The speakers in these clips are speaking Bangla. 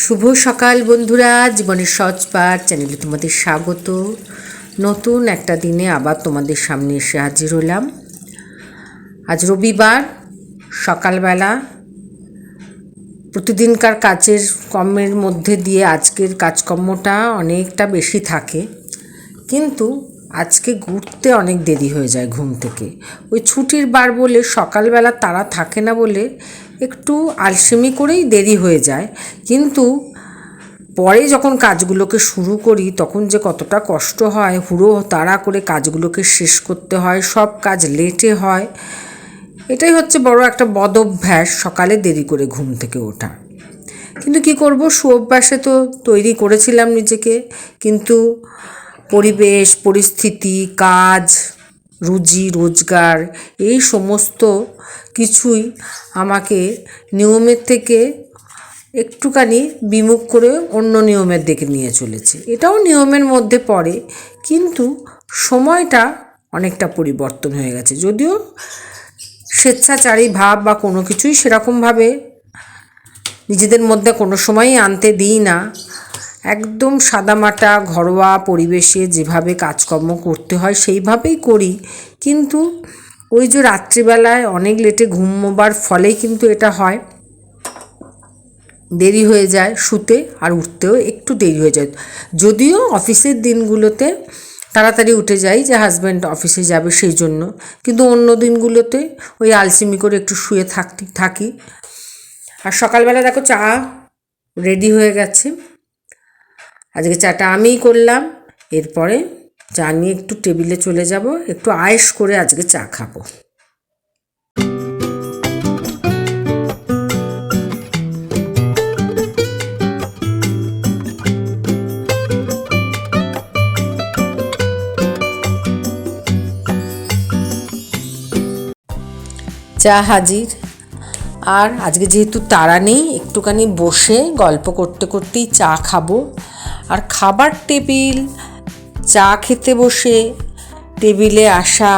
শুভ সকাল বন্ধুরা, জীবনের সহজ পাঠ চ্যানেলে তোমাদের স্বাগত। নতুন একটা দিনে আবার তোমাদের সামনে এসে হাজির হলাম। আজ রবিবার সকালবেলা প্রতিদিনকার কাজের কর্মের মধ্যে দিয়ে আজকের কাজকর্মটা অনেকটা বেশি থাকে, কিন্তু আজকে ঘুরতে অনেক দেরি হয়ে যায় ঘুম থেকে। ওই ছুটির বার বলে সকালবেলা তারা থাকে না বলে একটু আলসেমি করেই দেরি হয়ে যায়, কিন্তু পরে যখন কাজগুলোকে শুরু করি তখন যে কতটা কষ্ট হয়। হুড়ো তাড়া করে কাজগুলোকে শেষ করতে হয়, সব কাজ লেটে হয়। এটাই হচ্ছে বড় একটা বদঅভ্যাস, সকালে দেরি করে ঘুম থেকে ওঠা। কিন্তু কি করব, সুঅভ্যাসে তো তৈরি করেছিলাম নিজেকে, কিন্তু পরিবেশ পরিস্থিতি, কাজ, রুজি রোজগার এই সমস্ত কিছুই আমাকে নিয়মের থেকে একটুখানি বিমুখ করে অন্য নিয়মের দিকে নিয়ে চলেছে। এটাও নিয়মের মধ্যে পড়ে, কিন্তু সময়টা অনেকটা পরিবর্তন হয়ে গেছে। যদিও স্বেচ্ছাচারী ভাব বা কোনো কিছুই সেরকমভাবে নিজেদের মধ্যে কোনো সময়ই আনতে দিই না। একদম সাদামাটা ঘরোয়া পরিবেশে যেভাবে কাজকর্ম করতে হয় সেইভাবেই করি, কিন্তু ওই যে রাত্রিবেলায় অনেক লেটে ঘুমোবার ফলেই কিন্তু এটা হয়, দেরি হয়ে যায় শুতে, আর উঠতেও একটু দেরি হয়ে যায়। যদিও অফিসের দিনগুলোতে তাড়াতাড়ি উঠে যাই, যে হাজব্যান্ড অফিসে যাবে সেই জন্য, কিন্তু অন্য দিনগুলোতে ওই আলসেমি করে একটু শুয়ে থাকি। আর সকালবেলা দেখো চা রেডি হয়ে গেছে, আজকে চাটা আমিই করলাম। এরপরে চা নিয়ে একটু টেবিলে চলে যাব, একটু আয়েশ করে আজকে চা খাবো। চা হাজির। আর আজকে যেহেতু তাড়া নেই, একটুখানি বসে গল্প করতে করতেই চা খাবো। আর খাবার টেবিল, চা খেতে বসে টেবিলে আসা,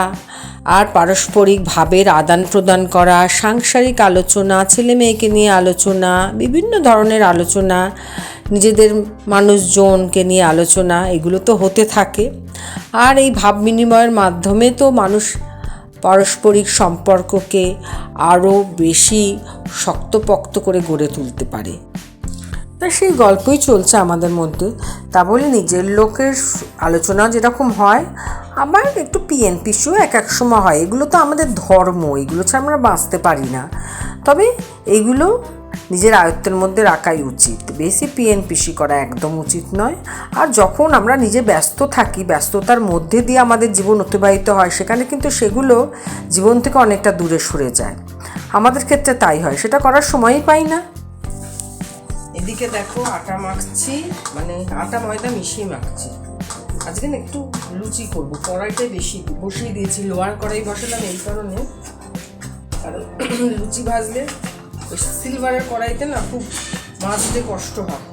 আর পারস্পরিক ভাবের আদান প্রদান করা, সাংসারিক আলোচনা, ছেলে মেয়েকে নিয়ে আলোচনা, বিভিন্ন ধরনের আলোচনা, নিজেদের মানুষজনকে নিয়ে আলোচনা, এগুলো তো হতে থাকে। আর এই ভাব বিনিময়ের মাধ্যমে তো মানুষ পারস্পরিক সম্পর্ককে আরও বেশি শক্তপোক্ত করে গড়ে তুলতে পারে। তা সেই গল্পই চলছে আমাদের মধ্যে। তা বলে নিজের লোকের আলোচনা যেরকম হয়, আবার একটু পিএনপিসিও এক এক সময় হয়। এগুলো তো আমাদের ধর্ম, এগুলো ছাড়া আমরা বাঁচতে পারি না। তবে এইগুলো নিজের আয়ত্তের মধ্যে রাখাই উচিত, বেশি পিএনপিসি করা একদম উচিত নয়। আর যখন আমরা নিজে ব্যস্ত থাকি, ব্যস্ততার মধ্যে দিয়ে আমাদের জীবন অতিবাহিত হয়, সেখানে কিন্তু সেগুলো জীবন থেকে অনেকটা দূরে সরে যায়। আমাদের ক্ষেত্রে তাই হয়, সেটা করার সময়ই পাই না। এদিকে দেখো আটা মাখছি, মানে আটা ময়দা মিশিয়ে মাখছি। আজকে না একটু লুচি করব, কড়াইটাই বেশি বসিয়ে দিয়েছি, লোহার কড়াই বসালাম এই কারণে, কারণ লুচি ভাজলে সিলভারের কড়াইতে না খুব ভাজতে কষ্ট হয়।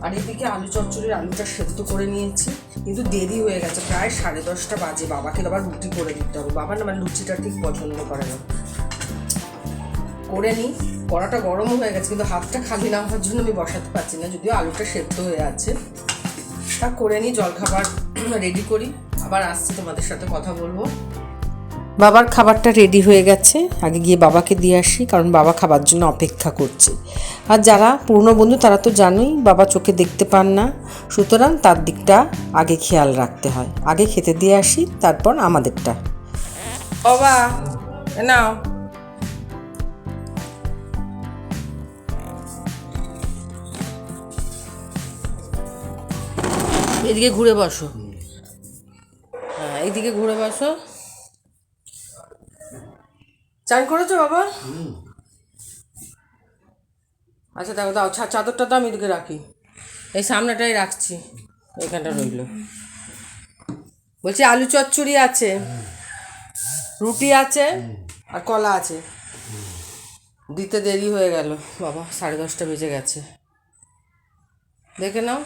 আর এদিকে আলু চচ্চড়ির আলুটা সেদ্ধ করে নিয়েছি, কিন্তু দেরি হয়ে গেছে, প্রায় 10:30 বাজে। বাবাকে আবার রুটি করে দিতে হবে, বাবা না আমার লুচিটা ঠিক পছন্দ করে না। করে নিই, কড়াটা গরমও হয়ে গেছে, কিন্তু হাতটা খালি না হওয়ার জন্য আমি বসাতে পারছি না, যদিও আলুটা সেদ্ধ হয়ে আছে। তা করে নিই, জলখাবার রেডি করি, আবার আসছি তোমাদের সাথে কথা বলবো। বাবার খাবারটা রেডি হয়ে গেছে, আগে গিয়ে বাবাকে দিয়ে আসি, কারণ বাবা খাবার জন্য অপেক্ষা করছে। আর যারা পুরনো বন্ধু তারা তো জানোই বাবা চোখে দেখতে পান না, সুতরাং তার দিকটা আগে খেয়াল রাখতে হয়। আগে খেতে দিয়ে আসি, তারপর আমাদেরটা। বাবা নাও, এদিকে ঘুরে বসো। হ্যাঁ, এইদিকে ঘুরে বসো। চান করেছো বাবা? আচ্ছা দেখো, দাও চাদরটা তো আমি এদিকে রাখি, এই সামনেটাই রাখছি, এখানটা রইল। বলছি আলু চচ্চড়ি আছে, রুটি আছে, আর কলা আছে। দিতে দেরি হয়ে গেল বাবা, 10:30 বেজে গেছে। দেখে নাও,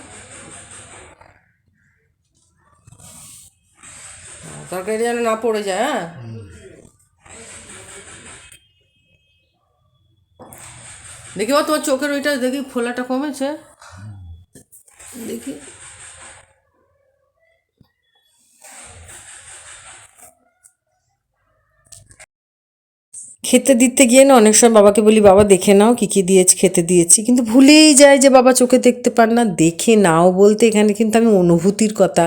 তরকারি যেন না পড়ে যায়। হ্যাঁ, দেখি বা তোমার চোখের ওইটা দেখি ফোলাটা কমেছে, দেখি। খেতে দিতে গিয়ে না অনেক সময় বাবাকে বলি বাবা দেখে নাও কী কী দিয়েছি, খেতে দিয়েছি, কিন্তু ভুলেই যায় যে বাবা চোখে দেখতে পান না। দেখে নাও বলতে এখানে কিন্তু আমি অনুভূতির কথা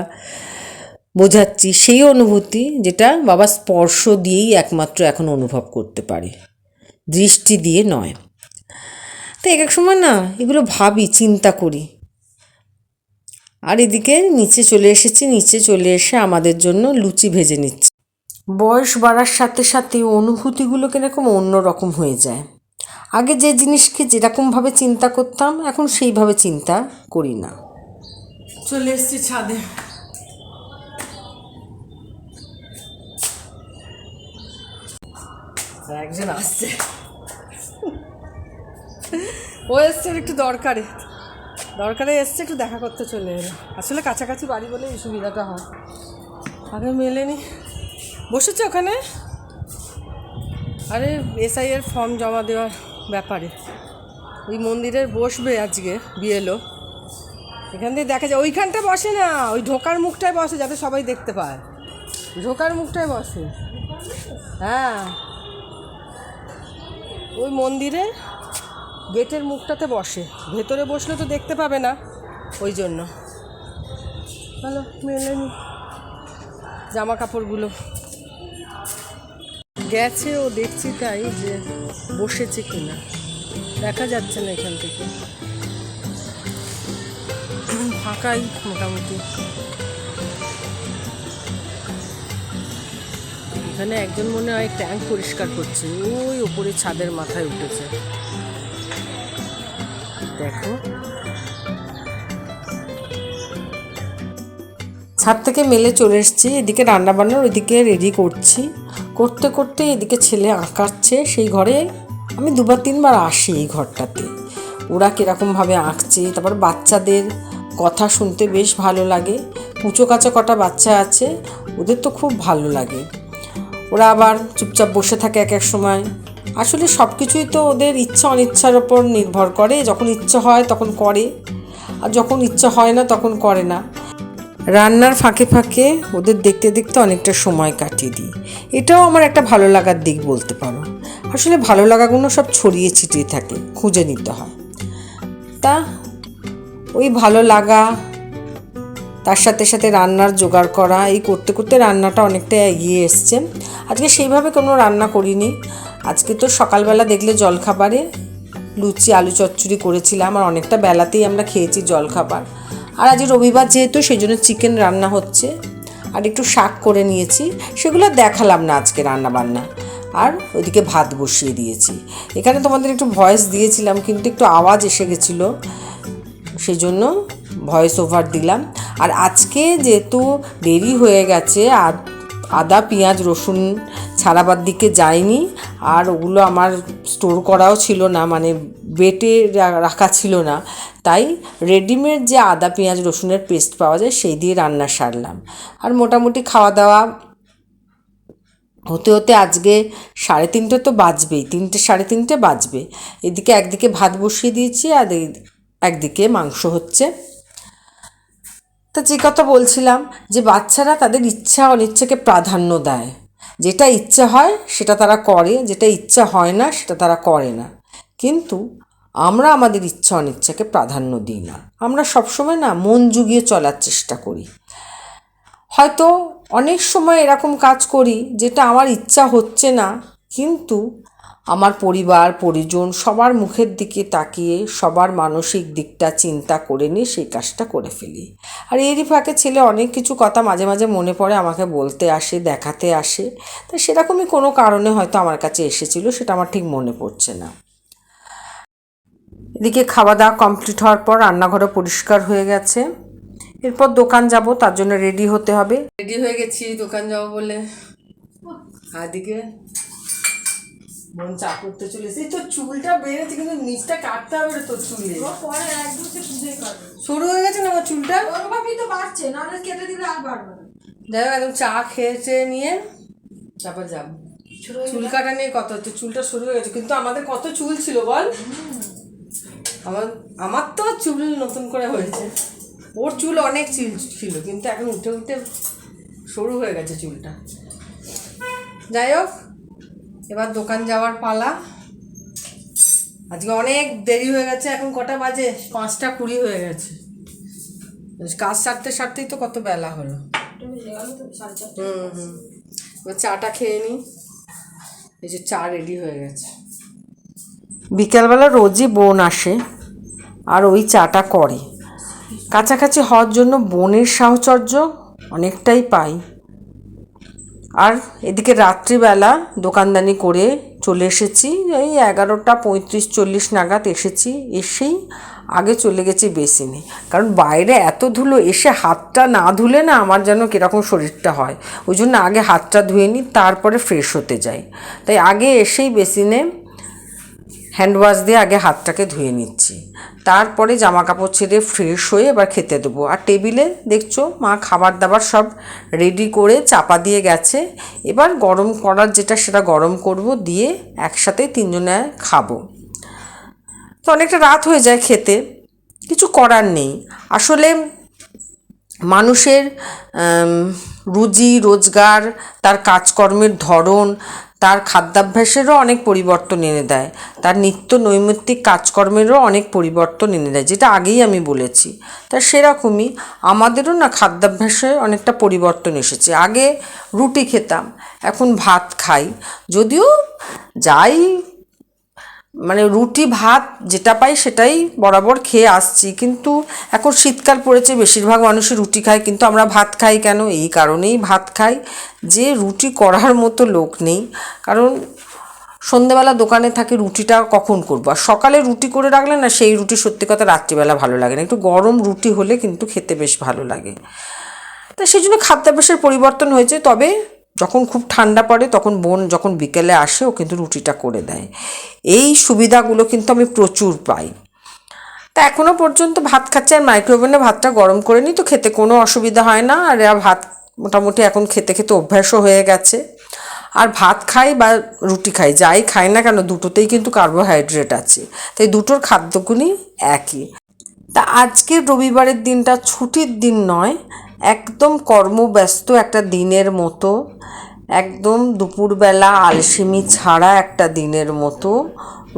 বোঝাচ্ছি, সেই অনুভূতি যেটা বাবা স্পর্শ দিয়েই একমাত্র এখন অনুভব করতে পারে, দৃষ্টি দিয়ে নয়। তো এক এক সময় না এগুলো ভাবি, চিন্তা করি। আর এদিকে নিচে চলে এসেছি, নিচে চলে এসে আমাদের জন্য লুচি ভেজে নিচ্ছি। বয়স বাড়ার সাথে সাথে অনুভূতিগুলো কিরকম অন্যরকম হয়ে যায়। আগে যে জিনিসকে যেরকমভাবে চিন্তা করতাম এখন সেইভাবে চিন্তা করি না। চলে এসেছি ছাদে। একজন আসছে, ও এসছে একটু দরকারে এসছে, একটু দেখা করতে চলে এলো। আসলে কাছাকাছি বাড়ি বলে এই সুবিধাটা হয়, আগে মেলেনি। বসেছে ওখানে, আরে এসআইয়ের ফর্ম জমা দেওয়ার ব্যাপারে ওই মন্দিরের বসবে আজকে বিএলও, এখান থেকে দেখা যায়। ওইখানটা বসে না, ওই ঢোকার মুখটায় বসে যাতে সবাই দেখতে পায়, ঢোকার মুখটায় বসে। হ্যাঁ, ওই মন্দিরে গেটের মুখটাতে বসে, ভেতরে বসলে তো দেখতে পাবে না, ওই জন্য। ভালো মেলেনি জামা কাপড়গুলো, গেছে ও, দেখছি তাই যে বসেছে কিনা, দেখা যাচ্ছে না এখান থেকে, ফাঁকাই মোটামুটি। এখানে একজন মনে হয় ট্যাঙ্ক পরিষ্কার করছে, ওই ওপরে ছাদের মাথায় উঠেছে, দেখো। ছাদ থেকে মেলে চলে এসেছি, এদিকে রান্নাবান্নার ওইদিকে রেডি করছি, করতে করতে এদিকে ছেলে আঁকাচ্ছে। সেই ঘরে আমি দুবার তিনবার আসি, এই ঘরটাতে ওরা কীরকমভাবে আঁকছে। তারপর বাচ্চাদের কথা শুনতে বেশ ভালো লাগে, কুচো কাচা কটা বাচ্চা আছে, ওদের তো খুব ভালো লাগে। ওরা আবার চুপচাপ বসে থাকে এক এক সময়। আসলে সব কিছুই তো ওদের ইচ্ছা অনিচ্ছার ওপর নির্ভর করে, যখন ইচ্ছা হয় তখন করে, আর যখন ইচ্ছা হয় না তখন করে না। রান্নার ফাঁকে ফাঁকে ওদের দেখতে দেখতে অনেকটা সময় কাটিয়ে দিই, এটাও আমার একটা ভালো লাগার দিক বলতে পারো। আসলে ভালো লাগাগুলো সব ছড়িয়ে ছিটিয়ে থাকে, খুঁজে নিতে হয়। তা ওই ভালো লাগা, তার সাথে সাথে রান্নার জোগাড় করা, এই করতে করতে রান্নাটা অনেকটা এগিয়ে এসছে। আজকে সেইভাবে কোনো রান্না করিনি, আজকে তো সকালবেলা দেখলে জলখাবারে লুচি আলু চচ্চড়ি করেছিলাম, আর অনেকটা বেলাতেই আমরা খেয়েছি জলখাবার। আর আজ রবিবার যেহেতু সেই জন্য চিকেন রান্না হচ্ছে, আর একটু শাক করে নিয়েছি, সেগুলো দেখালাম না আজকে রান্না বান্না। আর ওইদিকে ভাত বসিয়ে দিয়েছি। এখানে তোমাদের একটু ভয়েস দিয়েছিলাম কিন্তু একটু আওয়াজ এসে গেছিলো, সেই জন্য ভয়েস ওভার দিলাম। আর আজকে যেহেতু দেরি হয়ে গেছে, আদা পেঁয়াজ রসুন ছাড়াবার দিকে যায়নি, আর ওগুলো আমার স্টোর করাও ছিল না, মানে বেটে রাখা ছিল না, তাই রেডিমেড যে আদা পেঁয়াজ রসুনের পেস্ট পাওয়া যায় সেই দিয়ে রান্না সারলাম। আর মোটামুটি খাওয়া দাওয়া হতে হতে আজকে 3:30 তো বাজবেই, 3টে 3:30 বাজবে। এদিকে একদিকে ভাত বসিয়ে দিয়েছি, আর একদিকে মাংস হচ্ছে। তা যে কথা বলছিলাম, যে বাচ্চারা তাদের ইচ্ছা অনিচ্ছাকে প্রাধান্য দেয়, যেটা ইচ্ছা হয় সেটা তারা করে, যেটা ইচ্ছা হয় না সেটা তারা করে না। কিন্তু আমরা আমাদের ইচ্ছা অনিচ্ছাকে প্রাধান্য দিই না, আমরা সবসময় না মন জুগিয়ে চলার চেষ্টা করি। হয়তো অনেক সময় এরকম কাজ করি যেটা আমার ইচ্ছা হচ্ছে না, কিন্তু আমার পরিবার পরিজন সবার মুখের দিকে তাকিয়ে সবার মানসিক দিকটা চিন্তা করে নিয়ে সেই কাজটা করে ফেলি। আর এরই ফাঁকে ছেলে অনেক কিছু কথা মাঝে মাঝে মনে পড়ে, আমাকে বলতে আসে, দেখাতে আসে। তা সেরকমই কোনো কারণে হয়তো আমার কাছে এসেছিল, সেটা আমার ঠিক মনে পড়ছে না। এদিকে খাওয়া দাওয়া কমপ্লিট হওয়ার পর রান্নাঘরও পরিষ্কার হয়ে গেছে, এরপর দোকান যাব, তার জন্য রেডি হতে হবে। রেডি হয়ে গেছি দোকান যাব বলে। এদিকে মন চা করতে চলেছে। তোর চুলটা বেড়েছে কিন্তু নিচটা কাটতে হবে রে তোর চুলে, শুরু হয়ে গেছে না আমার চুলটা, ওরভাবেই তো বাড়ছে, নাহলে কেটে দিলে আর বাড়বে না। যাই হোক, একদম চা খেয়েছে নিয়ে তারপর যাবো। চুল কাটা নিয়ে কত হচ্ছে, চুলটা শুরু হয়ে গেছে, কিন্তু আমাদের কত চুল ছিল বল, আমার আমার তো চুল নতুন করে হয়েছে, ওর চুল অনেক চুল ছিল, কিন্তু এখন উঠে উঠে সরু হয়ে গেছে চুলটা। যাই হোক, এবার দোকান যাওয়ার পালা। আজকে অনেক দেরি হয়ে গেছে, এখন কটা বাজে? 5:20 হয়ে গেছে। কাজ সারতেই তো কত বেলা হলো। এবার চাটা খেয়ে নিই। এই যে চা রেডি হয়ে গেছে। বিকালবেলা রোজই বোন আসে আর ওই চাটা করে। কাছাকাছি হওয়ার জন্য বোনের সাহচর্য অনেকটাই পাই। আর এদিকে রাত্রিবেলা দোকানদানি করে চলে এসেছি, এই 11:35-40 নাগাদ এসেছি। এসেই আগে চলে গেছি বেসিনে, কারণ বাইরে এত ধুলো, এসে হাতটা না ধুলে না আমার যেন কীরকম শরীরটা হয়। ওই জন্য আগে হাতটা ধুয়ে নিই, তারপরে ফ্রেশ হতে যাই। তাই আগে এসেই বেসিনে হ্যান্ড ওয়াশ দিয়ে আগে হাতটাকে ধুয়ে নিচ্ছি, তারপরে জামা কাপড় ছেড়ে ফ্রেশ হয়ে এবার খেতে দেবো। আর টেবিলে দেখছো মা খাবার দাবার সব রেডি করে চাপা দিয়ে গেছে। এবার গরম করার যেটা সেটা গরম করব, দিয়ে একসাথে 3 জনে খাবো। তো অনেকটা রাত হয়ে যায় খেতে, কিছু করার নেই। আসলে মানুষের রুজি রোজগার, তার কাজকর্মের ধরন, তার খাদ্যাভ্যাসেরও অনেক পরিবর্তন এনে দেয়, তার নিত্য নৈমিত্তিক কাজকর্মেরও অনেক পরিবর্তন এনে দেয়, যেটা আগেই আমি বলেছি। তা সেরকমই আমাদেরও না খাদ্যাভ্যাসে অনেকটা পরিবর্তন এসেছে। আগে রুটি খেতাম, এখন ভাত খাই। যদিও যাই মানে রুটি ভাত যেটা পাই সেটাই বরাবর খেয়ে আসছি, কিন্তু এখন শীতকাল পড়েছে, বেশিরভাগ মানুষই রুটি খায়, কিন্তু আমরা ভাত খাই কেন? এই কারণেই ভাত খাই যে রুটি করার মতো লোক নেই। কারণ সন্ধেবেলা দোকানে থাকে, রুটিটা কখন করবো? আর সকালে রুটি করে রাখলে না, সেই রুটি সত্যি কথা রাত্রিবেলা ভালো লাগে না। একটু গরম রুটি হলে কিন্তু খেতে বেশ ভালো লাগে। তা সেই জন্য খাদ্যাভ্যাসের পরিবর্তন হয়েছে। তবে যখন খুব ঠান্ডা পড়ে তখন বোন যখন বিকেলে আসে, ও কিন্তু রুটিটা করে দেয়। এই সুবিধাগুলো কিন্তু আমি প্রচুর পাই। তা এখনও পর্যন্ত ভাত খাচ্ছি, আর মাইক্রোওভেনে ভাতটা গরম করে নিই, তো খেতে কোনো অসুবিধা হয় না। আর ভাত মোটামুটি এখন খেতে খেতে অভ্যাসও হয়ে গেছে। আর ভাত খাই বা রুটি খাই, যাই খাই না কেন, দুটোতেই কিন্তু কার্বোহাইড্রেট আছে, তাই দুটোর খাদ্যগুণই একই। তা আজকের রবিবারের দিনটা ছুটির দিন নয়, একদম কর্মব্যস্ত একটা দিনের মতো, একদম দুপুরবেলা আলসেমি ছাড়া একটা দিনের মতো।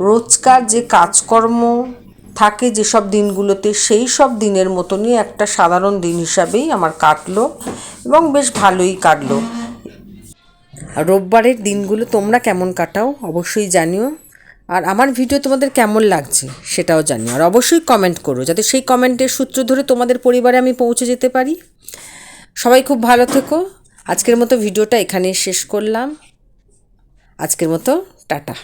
রোজকার যে কাজকর্ম থাকে যেসব দিনগুলোতে, সেই সব দিনের মতনই একটা সাধারণ দিন হিসাবেই আমার কাটলো, এবং বেশ ভালোই কাটলো। রোববারের দিনগুলো তোমরা কেমন কাটাও অবশ্যই জানিও, আর আমার ভিডিও তোমাদের কেমন লাগছে সেটাও জানিও। আর অবশ্যই কমেন্ট করো, যাতে সেই কমেন্টের সূত্র ধরে তোমাদের পরিবারে আমি পৌঁছে যেতে পারি। সবাই খুব ভালো থেকো। আজকের মতো ভিডিওটা এখানেই শেষ করলাম। আজকের মতো টাটা।